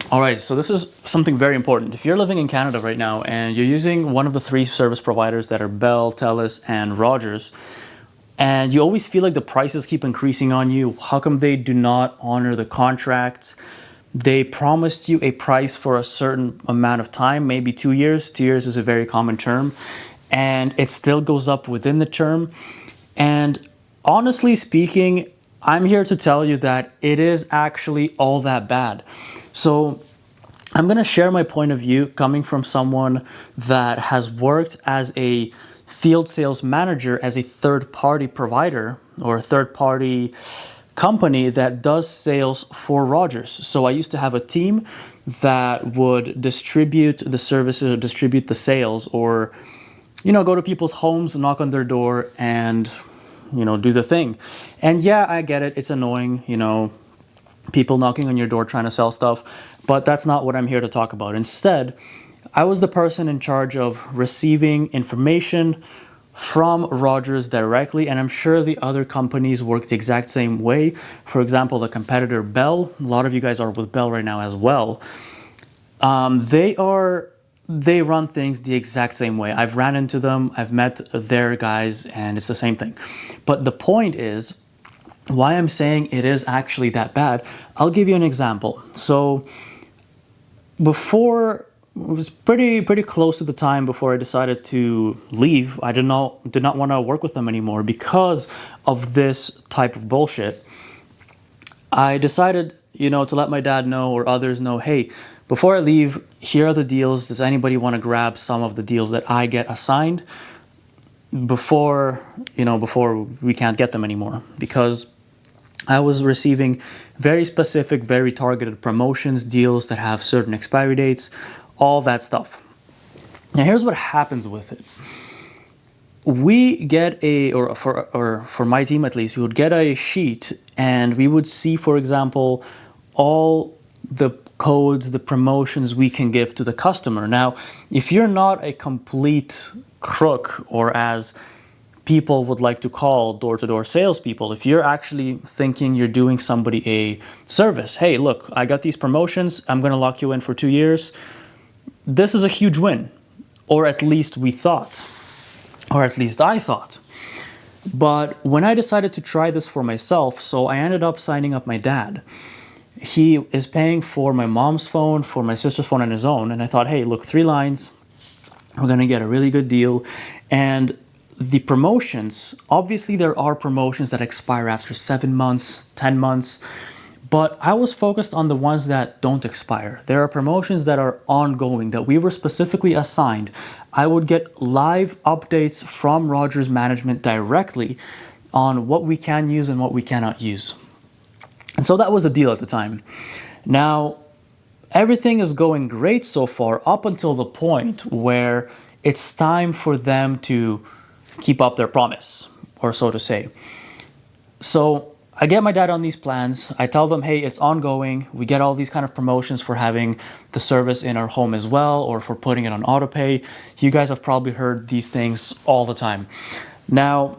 All right, so this is something very important. If you're living in Canada right now and you're using one of the three service providers that are Bell, TELUS, and Rogers, and you always feel like the prices keep increasing on you, how come they do not honor the contracts? They promised you a price for a certain amount of time, maybe 2 years. 2 years is a very common term, and it still goes up within the term. And honestly speaking, I'm here to tell you that it is actually all that bad. So I'm going to share my point of view coming from someone that has worked as a field sales manager as a third party provider or a third party company that does sales for Rogers. So I used to have a team that would distribute the services or distribute the sales or, go to people's homes, knock on their door and, do the thing. And yeah, I get it. It's annoying, people knocking on your door trying to sell stuff, but that's not what I'm here to talk about. Instead, I was the person in charge of receiving information from Rogers directly, and I'm sure the other companies work the exact same way. For example, the competitor Bell, a lot of you guys are with Bell right now as well. They run things the exact same way. I've ran into them, I've met their guys, and it's the same thing. But the point is, why I'm saying it is actually that bad, I'll give you an example. So before, it was pretty close to the time before I decided to leave. I did not want to work with them anymore because of this type of bullshit. I decided, to let my dad know or others know, hey, before I leave, here are the deals. Does anybody want to grab some of the deals that I get assigned before we can't get them anymore? Because I was receiving very specific, very targeted promotions, deals that have certain expiry dates, all that stuff. Now here's what happens with it. We get for my team at least, we would get a sheet and we would see, for example, all the codes, the promotions we can give to the customer. Now, if you're not a complete crook, or as people would like to call door-to-door salespeople, if you're actually thinking you're doing somebody a service, hey, look, I got these promotions, I'm going to lock you in for 2 years, this is a huge win. Or at least we thought. Or at least I thought. But when I decided to try this for myself, so I ended up signing up my dad. He is paying for my mom's phone, for my sister's phone, and his own. And I thought, hey, look, 3 lines, we're going to get a really good deal. And the promotions, obviously there are promotions that expire after 7 months, 10 months, but I was focused on the ones that don't expire. There are promotions that are ongoing, that we were specifically assigned. I would get live updates from Rogers management directly on what we can use and what we cannot use. And so that was the deal at the time. Now, everything is going great so far up until the point where it's time for them to keep up their promise, or so to say. So I get my dad on these plans. I tell them, hey, it's ongoing. We get all these kind of promotions for having the service in our home as well, or for putting it on autopay. You guys have probably heard these things all the time. Now,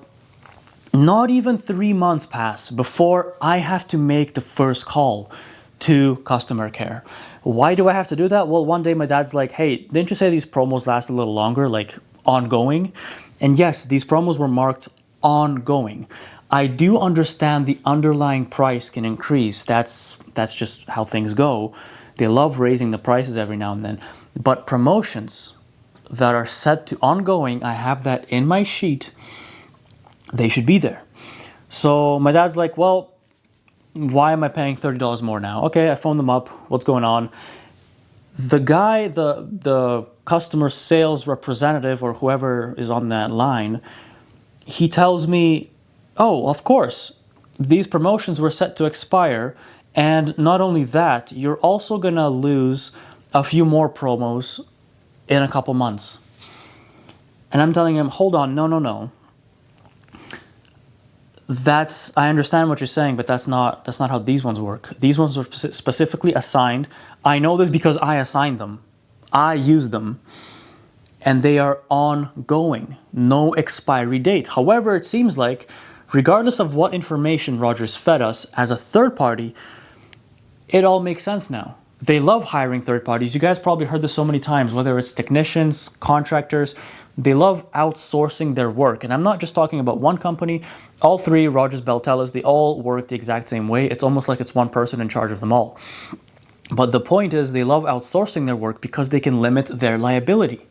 not even 3 months pass before I have to make the first call to customer care. Why do I have to do that? Well, one day my dad's like, hey, didn't you say these promos last a little longer, like ongoing? And yes, these promos were marked ongoing. I do understand the underlying price can increase. That's just how things go. They love raising the prices every now and then. But promotions that are set to ongoing, I have that in my sheet, they should be there. So my dad's like, well, why am I paying $30 more now? Okay, I phoned them up. What's going on? The guy, the customer sales representative or whoever is on that line, he tells me, oh, of course, these promotions were set to expire. And not only that, you're also going to lose a few more promos in a couple months. And I'm telling him, hold on, no. I understand what you're saying, but that's not how these ones work. These ones were specifically assigned. I know this because I assigned them. I use them. And they are ongoing. No expiry date. However, it seems like, regardless of what information Rogers fed us as a third party, it all makes sense now. they love hiring third parties. You guys probably heard this so many times, whether it's technicians, contractors, they love outsourcing their work. And I'm not just talking about one company. All three, Rogers, Bell, Telus, they all work the exact same way. It's almost like it's one person in charge of them all. But the point is, they love outsourcing their work because they can limit their liability.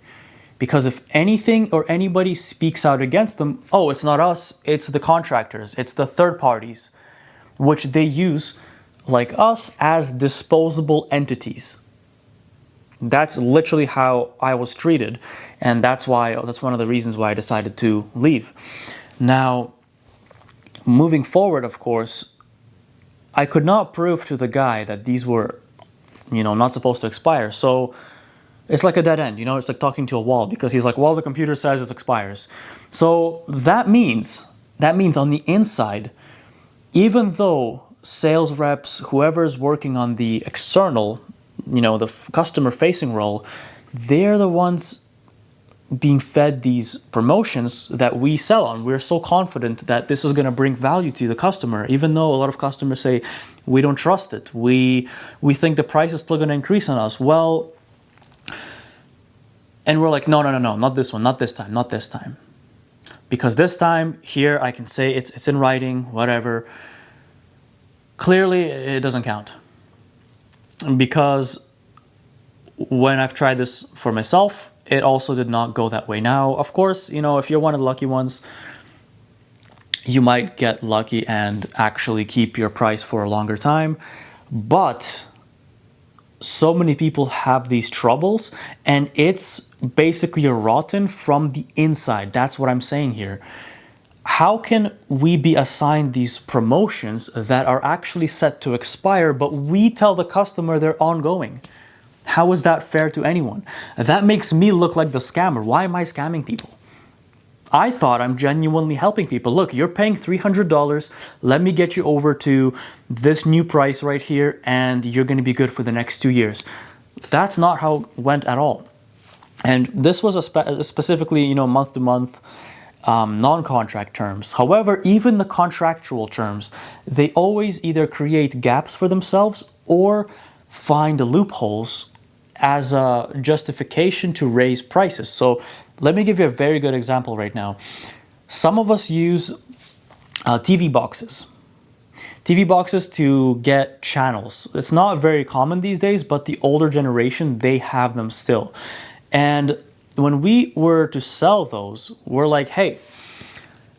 Because if anything or anybody speaks out against them, oh, it's not us, it's the contractors, it's the third parties, which they use, like us, as disposable entities. That's literally how I was treated, and that's one of the reasons why I decided to leave. Now, moving forward, of course, I could not prove to the guy that these were, not supposed to expire. So it's like a dead end, it's like talking to a wall, because he's like, well, the computer says it expires. So that means on the inside, even though sales reps, whoever's working on the external, the customer facing role, they're the ones being fed these promotions that we sell on. We're so confident that this is going to bring value to the customer, even though a lot of customers say we don't trust it. We think the price is still going to increase on us. Well, and we're like, no, not this one, not this time. Because this time here I can say it's in writing, whatever. Clearly it doesn't count. Because when I've tried this for myself, it also did not go that way. Now, of course, if you're one of the lucky ones, you might get lucky and actually keep your price for a longer time. But so many people have these troubles, and it's basically rotten from the inside. That's what I'm saying here. How can we be assigned these promotions that are actually set to expire, but we tell the customer they're ongoing? How is that fair to anyone? That makes me look like the scammer. Why am I scamming people? I thought I'm genuinely helping people. Look, you're paying $300. Let me get you over to this new price right here, and you're going to be good for the next 2 years. That's not how it went at all. And this was specifically, month-to-month non-contract terms. However, even the contractual terms, they always either create gaps for themselves or find loopholes as a justification to raise prices. So let me give you a very good example right now. Some of us use TV boxes. TV boxes to get channels. It's not very common these days, but the older generation, they have them still. And when we were to sell those, we're like, hey,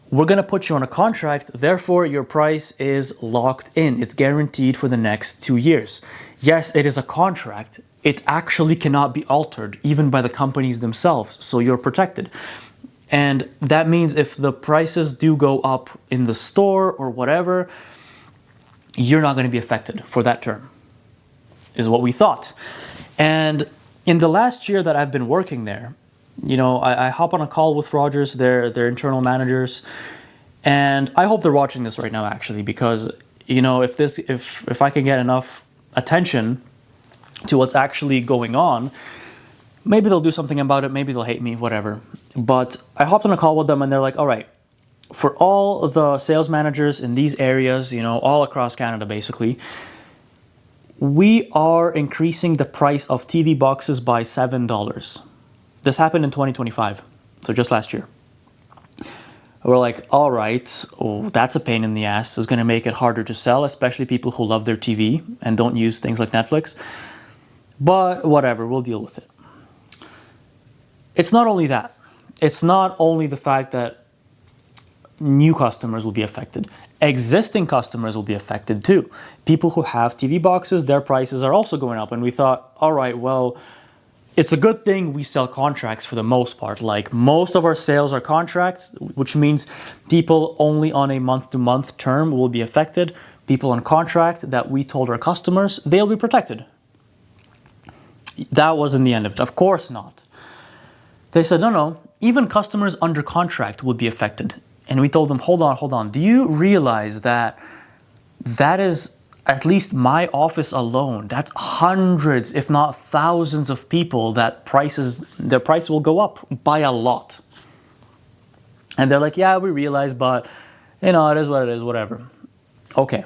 we're going to put you on a contract, therefore your price is locked in. It's guaranteed for the next 2 years. Yes, it is a contract. It actually cannot be altered, even by the companies themselves, so you're protected. And that means if the prices do go up in the store or whatever, you're not going to be affected for that term, is what we thought. And in the last year that I've been working there, I hop on a call with Rogers, their internal managers, and I hope they're watching this right now, actually, because if I can get enough attention to what's actually going on, maybe they'll do something about it, maybe they'll hate me, whatever. But I hopped on a call with them, and they're like, all right, for all the sales managers in these areas, all across Canada, basically, we are increasing the price of TV boxes by $7. This happened in 2025, so just last year. We're like, all right, that's a pain in the ass. It's going to make it harder to sell, especially people who love their TV and don't use things like Netflix. But whatever, we'll deal with it. It's not only that. It's not only the fact that new customers will be affected. Existing customers will be affected too. People who have TV boxes, their prices are also going up. And we thought, all right, well, it's a good thing we sell contracts for the most part. Like, most of our sales are contracts, which means people only on a month-to-month term will be affected. People on contract that we told our customers, they'll be protected. That wasn't the end of it. Of course not. They said, no, even customers under contract would be affected. And we told them, hold on. Do you realize that is at least my office alone? That's hundreds, if not thousands of people that their price will go up by a lot. And they're like, yeah, we realize, but it is what it is, whatever. Okay.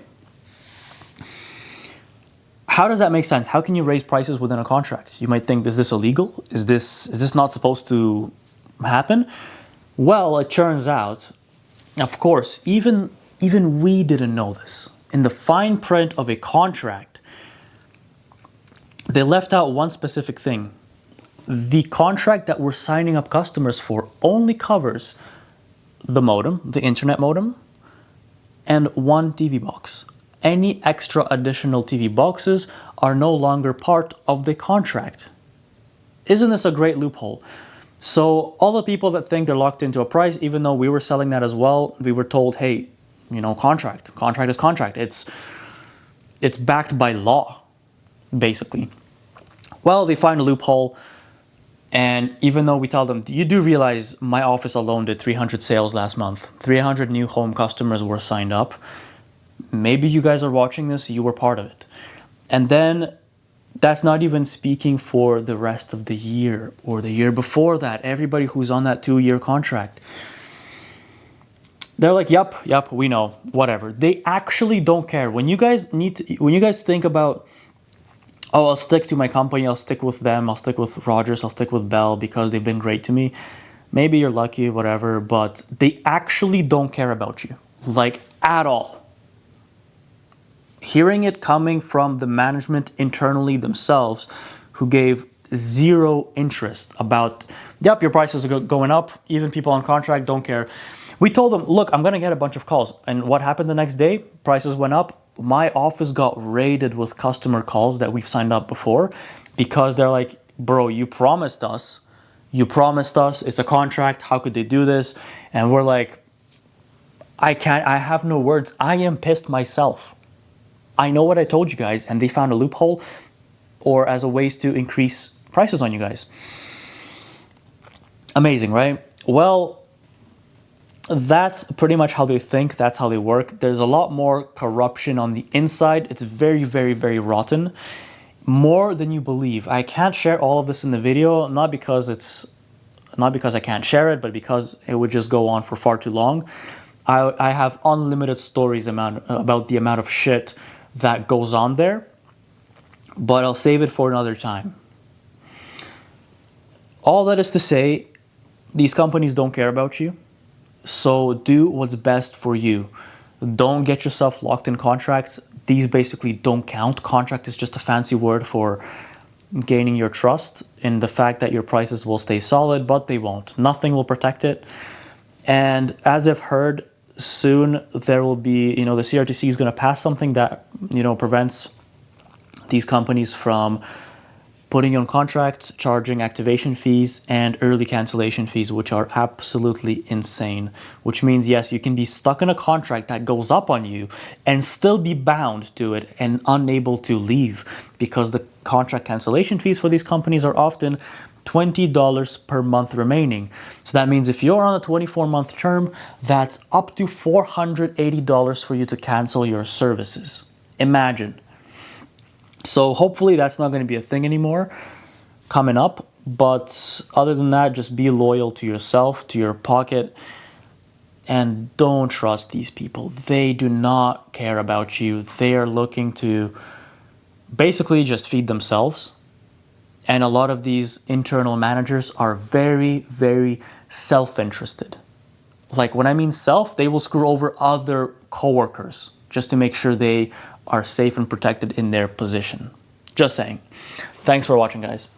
How does that make sense? How can you raise prices within a contract? You might think, is this illegal? Is this not supposed to happen? Well, it turns out, of course, even we didn't know this. In the fine print of a contract, they left out one specific thing. The contract that we're signing up customers for only covers the modem, the internet modem, and one TV box. Any extra additional TV boxes are no longer part of the contract. Isn't this a great loophole? So all the people that think they're locked into a price, even though we were selling that as well, we were told, hey, contract is contract. It's backed by law, basically. Well, they find a loophole, and even though we tell them, you do realize my office alone did 300 sales last month. 300 new home customers were signed up. Maybe you guys are watching this, you were part of it. And then that's not even speaking for the rest of the year or the year before that. Everybody who's on that 2-year contract. They're like, yep, we know, whatever. They actually don't care. When you guys think about, oh, I'll stick to my company, I'll stick with them, I'll stick with Rogers, I'll stick with Bell because they've been great to me. Maybe you're lucky, whatever, but they actually don't care about you, like at all. Hearing it coming from the management internally themselves, who gave zero interest about, yep, your prices are going up, even people on contract don't care. We told them, look, I'm going to get a bunch of calls. And what happened the next day? Prices went up. My office got raided with customer calls that we've signed up before because they're like, bro, you promised us, it's a contract, how could they do this? And we're like, I have no words. I am pissed myself. I know what I told you guys, and they found a loophole or as a ways to increase prices on you guys. Amazing, right? Well, that's pretty much how they think. That's how they work. There's a lot more corruption on the inside. It's very, very, very rotten. More than you believe. I can't share all of this in the video, not because I can't share it, but because it would just go on for far too long. I have unlimited stories about the amount of shit that goes on there, but I'll save it for another time. All that is to say, these companies don't care about you, so do what's best for you. Don't get yourself locked in contracts. These basically don't count. Contract is just a fancy word for gaining your trust in the fact that your prices will stay solid, but they won't. Nothing will protect it. And as I've heard, soon there will be, the CRTC is going to pass something that, prevents these companies from putting you on contracts, charging activation fees and early cancellation fees, which are absolutely insane. Which means, yes, you can be stuck in a contract that goes up on you and still be bound to it and unable to leave, because the contract cancellation fees for these companies are often $20 per month remaining. So that means if you're on a 24-month term, that's up to $480 for you to cancel your services. Imagine. So hopefully that's not going to be a thing anymore coming up. But other than that, just be loyal to yourself, to your pocket, and don't trust these people. They do not care about you. They are looking to basically just feed themselves. And a lot of these internal managers are very, very self-interested. Like, when I mean self, they will screw over other coworkers just to make sure they are safe and protected in their position. Just saying. Thanks for watching, guys.